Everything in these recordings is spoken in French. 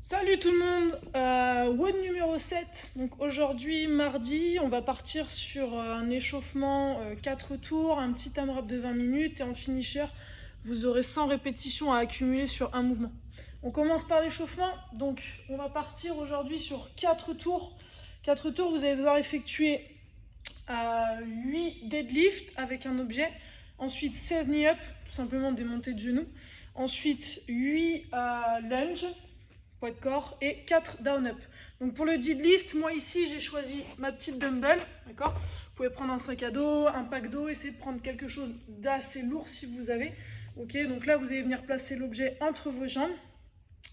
Salut tout le monde, WOD numéro 7. Donc aujourd'hui, mardi, on va partir sur un échauffement 4 tours, un petit AMRAP de 20 minutes et en finisher, vous aurez 100 répétitions à accumuler sur un mouvement. On commence par l'échauffement, donc on va partir aujourd'hui sur 4 tours. 4 tours, vous allez devoir effectuer 8 deadlifts avec un objet, ensuite 16 knee-up, tout simplement des montées de genoux, ensuite 8 lunges, poids de corps, et 4 down-up. Donc pour le deadlift, moi ici j'ai choisi ma petite dumbbell, d'accord. Vous pouvez prendre un sac à dos, un pack d'eau, essayez de prendre quelque chose d'assez lourd si vous avez. Ok, donc là vous allez venir placer l'objet entre vos jambes.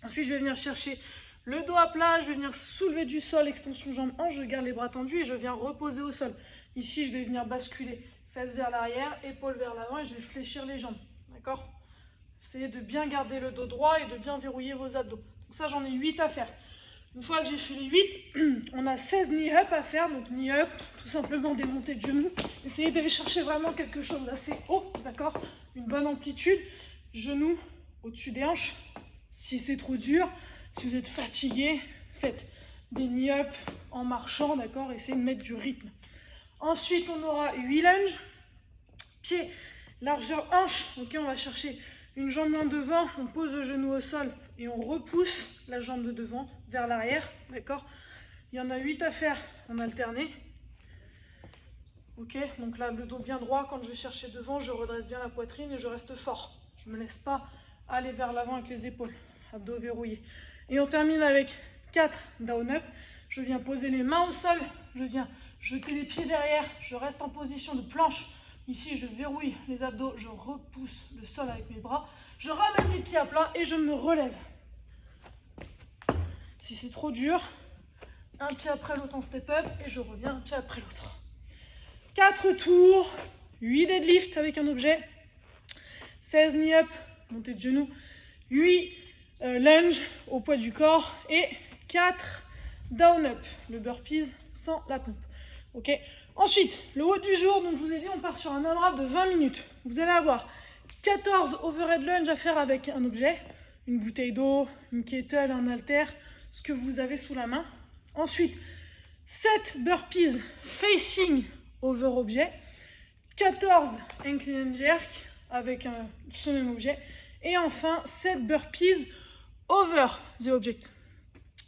Ensuite je vais venir chercher le dos à plat, je vais venir soulever du sol, extension jambes hanches, je garde les bras tendus et je viens reposer au sol. Ici je vais venir basculer, fesses vers l'arrière, épaules vers l'avant et je vais fléchir les jambes, d'accord. Essayez de bien garder le dos droit et de bien verrouiller vos abdos. Donc ça, j'en ai 8 à faire. Une fois que j'ai fait les 8, on a 16 knee-up à faire. Donc knee-up, tout simplement des montées de genoux. Essayez d'aller chercher vraiment quelque chose d'assez haut, d'accord. Une bonne amplitude. Genoux au-dessus des hanches. Si c'est trop dur, si vous êtes fatigué, faites des knee-up en marchant, d'accord. Essayez de mettre du rythme. Ensuite, on aura 8 lunges. Pieds, largeur hanche. Ok, on va chercher une jambe en devant, on pose le genou au sol et on repousse la jambe de devant vers l'arrière, d'accord. Il y en a 8 à faire en alterné. Ok, donc là le dos bien droit, quand je vais chercher devant, je redresse bien la poitrine et je reste fort. Je ne me laisse pas aller vers l'avant avec les épaules, abdos verrouillés. Et on termine avec 4 down-up. Je viens poser les mains au sol, je viens jeter les pieds derrière, je reste en position de planche. Ici, je verrouille les abdos, je repousse le sol avec mes bras, je ramène les pieds à plat et je me relève. Si c'est trop dur, un pied après l'autre en step-up et je reviens un pied après l'autre. 4 tours, 8 deadlifts avec un objet, 16 knee-up, montée de genoux, 8 lunges au poids du corps et 4 down-up, le burpees sans la pompe. Ok. Ensuite, le haut du jour, donc je vous ai dit, on part sur un AMRAP de 20 minutes. Vous allez avoir 14 overhead lunge à faire avec un objet, une bouteille d'eau, une kettle, un halter, ce que vous avez sous la main. Ensuite, 7 burpees facing over objet, 14 incline and jerk avec ce même objet, et enfin 7 burpees over the object.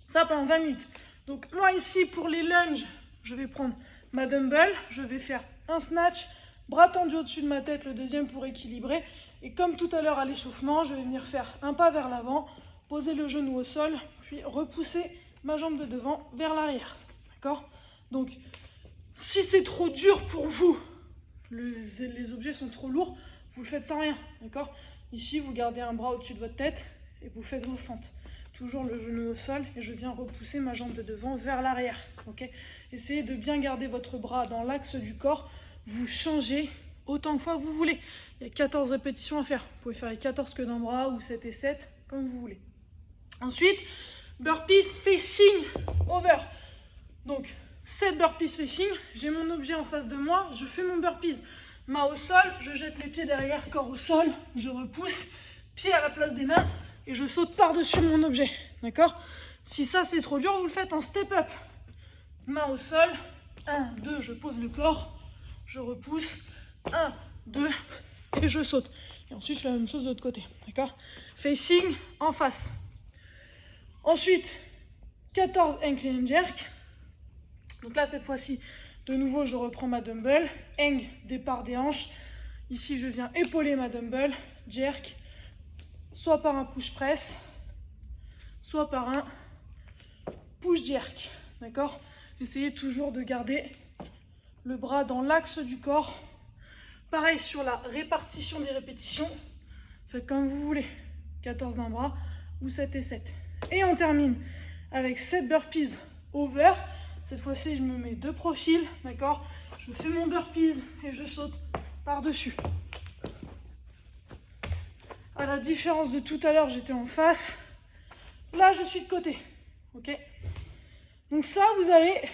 Ça pendant 20 minutes. Donc moi ici pour les lunges, je vais prendre ma dumbbell, je vais faire un snatch, bras tendu au-dessus de ma tête, le deuxième pour équilibrer. Et comme tout à l'heure à l'échauffement, je vais venir faire un pas vers l'avant, poser le genou au sol, puis repousser ma jambe de devant vers l'arrière. D'accord? Donc si c'est trop dur pour vous, les objets sont trop lourds, vous le faites sans rien. D'accord? Ici, vous gardez un bras au-dessus de votre tête et vous faites vos fentes. Toujours le genou au sol et je viens repousser ma jambe de devant vers l'arrière. Okay. Essayez de bien garder votre bras dans l'axe du corps. Vous changez autant de fois que vous voulez. Il y a 14 répétitions à faire. Vous pouvez faire les 14 que d'un bras ou 7 et 7, comme vous voulez. Ensuite, burpees facing over. Donc, 7 burpees facing. J'ai mon objet en face de moi. Je fais mon burpees. Main au sol, je jette les pieds derrière, corps au sol. Je repousse, pied à la place des mains. Et je saute par-dessus mon objet, d'accord? Si ça c'est trop dur, vous le faites en step-up. Main au sol, 1, 2, je pose le corps, je repousse, 1, 2, et je saute. Et ensuite je fais la même chose de l'autre côté, d'accord? Facing, en face. Ensuite, 14 incline and jerk. Donc là cette fois-ci, de nouveau je reprends ma dumbbell, hang, départ des hanches. Ici je viens épauler ma dumbbell, jerk, soit par un push press, soit par un push jerk, d'accord? Essayez toujours de garder le bras dans l'axe du corps. Pareil sur la répartition des répétitions, faites comme vous voulez, 14 d'un bras ou 7 et 7. Et on termine avec 7 burpees over. Cette fois-ci, je me mets de profil, d'accord? Je fais mon burpees et je saute par-dessus. À la différence de tout à l'heure, j'étais en face. Là, je suis de côté. Ok? Donc ça, vous avez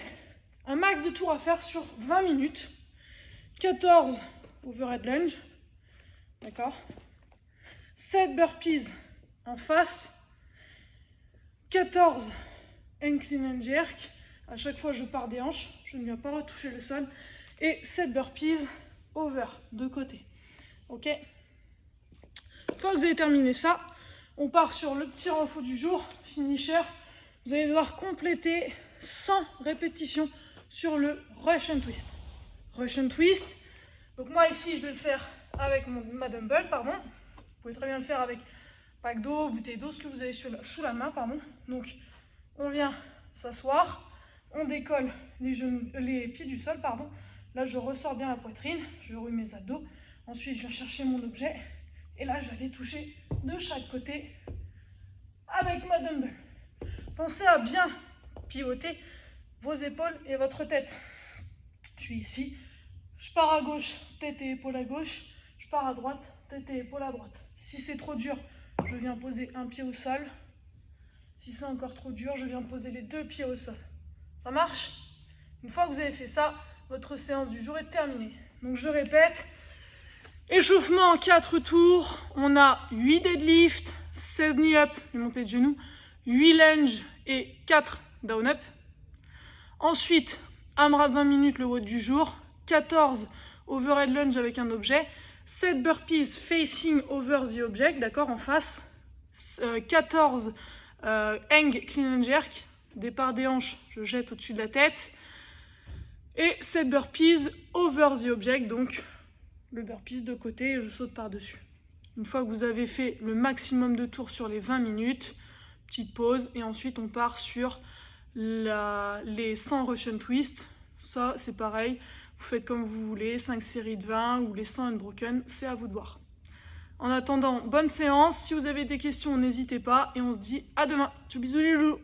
un max de tours à faire sur 20 minutes. 14 overhead lunge. D'accord? 7 burpees en face. 14 clean and jerk. À chaque fois, je pars des hanches. Je ne viens pas retoucher le sol. Et 7 burpees over, de côté. Ok? Une fois que vous avez terminé ça, on part sur le petit renfort du jour, finisher. Vous allez devoir compléter 100 répétitions sur le Russian twist. Russian twist. Donc moi ici, je vais le faire avec ma dumbbell, pardon. Vous pouvez très bien le faire avec pack d'eau, bouteille d'eau, ce que vous avez sous la main, pardon. Donc on vient s'asseoir, on décolle les pieds du sol, pardon. Là, je ressors bien la poitrine, je roule mes abdos. Ensuite, je viens chercher mon objet. Et là, je vais aller toucher de chaque côté avec ma dumbbell. Pensez à bien pivoter vos épaules et votre tête. Je suis ici, je pars à gauche, tête et épaules à gauche. Je pars à droite, tête et épaules à droite. Si c'est trop dur, je viens poser un pied au sol. Si c'est encore trop dur, je viens poser les 2 pieds au sol. Ça marche? Une fois que vous avez fait ça, votre séance du jour est terminée. Donc je répète, échauffement en 4 tours, on a 8 deadlift, 16 knee-up, les montées de genoux, 8 lunge et 4 down-up. Ensuite, AMRAP 20 minutes, le WOD du jour, 14 overhead lunge avec un objet, 7 burpees facing over the object, d'accord, en face, 14 hang clean and jerk, départ des hanches, je jette au-dessus de la tête, et 7 burpees over the object, donc le burpees de côté et je saute par-dessus. Une fois que vous avez fait le maximum de tours sur les 20 minutes, petite pause et ensuite on part sur les 100 Russian twist. Ça c'est pareil, vous faites comme vous voulez, 5 séries de 20 ou les 100 unbroken, c'est à vous de voir. En attendant, bonne séance, si vous avez des questions n'hésitez pas et on se dit à demain. Ciao, bisous les loulous.